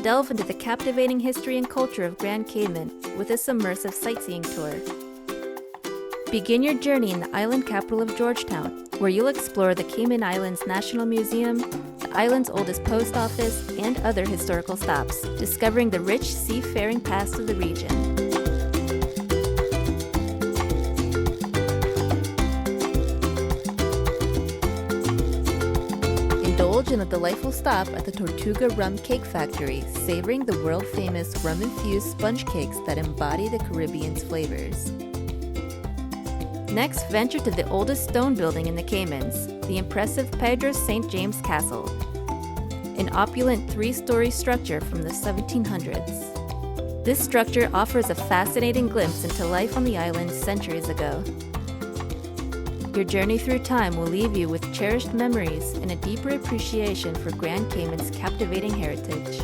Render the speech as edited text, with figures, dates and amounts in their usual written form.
Delve into the captivating history and culture of Grand Cayman with this immersive sightseeing tour. Begin your journey in the island capital of Georgetown, where you'll explore the Cayman Islands National Museum, the island's oldest post office, and other historical stops, discovering the rich seafaring past of the region. Indulge in a delightful stop at the Tortuga Rum Cake Factory, savoring the world-famous rum-infused sponge cakes that embody the Caribbean's flavors. Next, venture to the oldest stone building in the Caymans, the impressive Pedro St James Castle, an opulent three-story structure from the 1700s. This structure offers a fascinating glimpse into life on the island centuries ago. Your journey through time will leave you with cherished memories and a deeper appreciation for Grand Cayman's captivating heritage.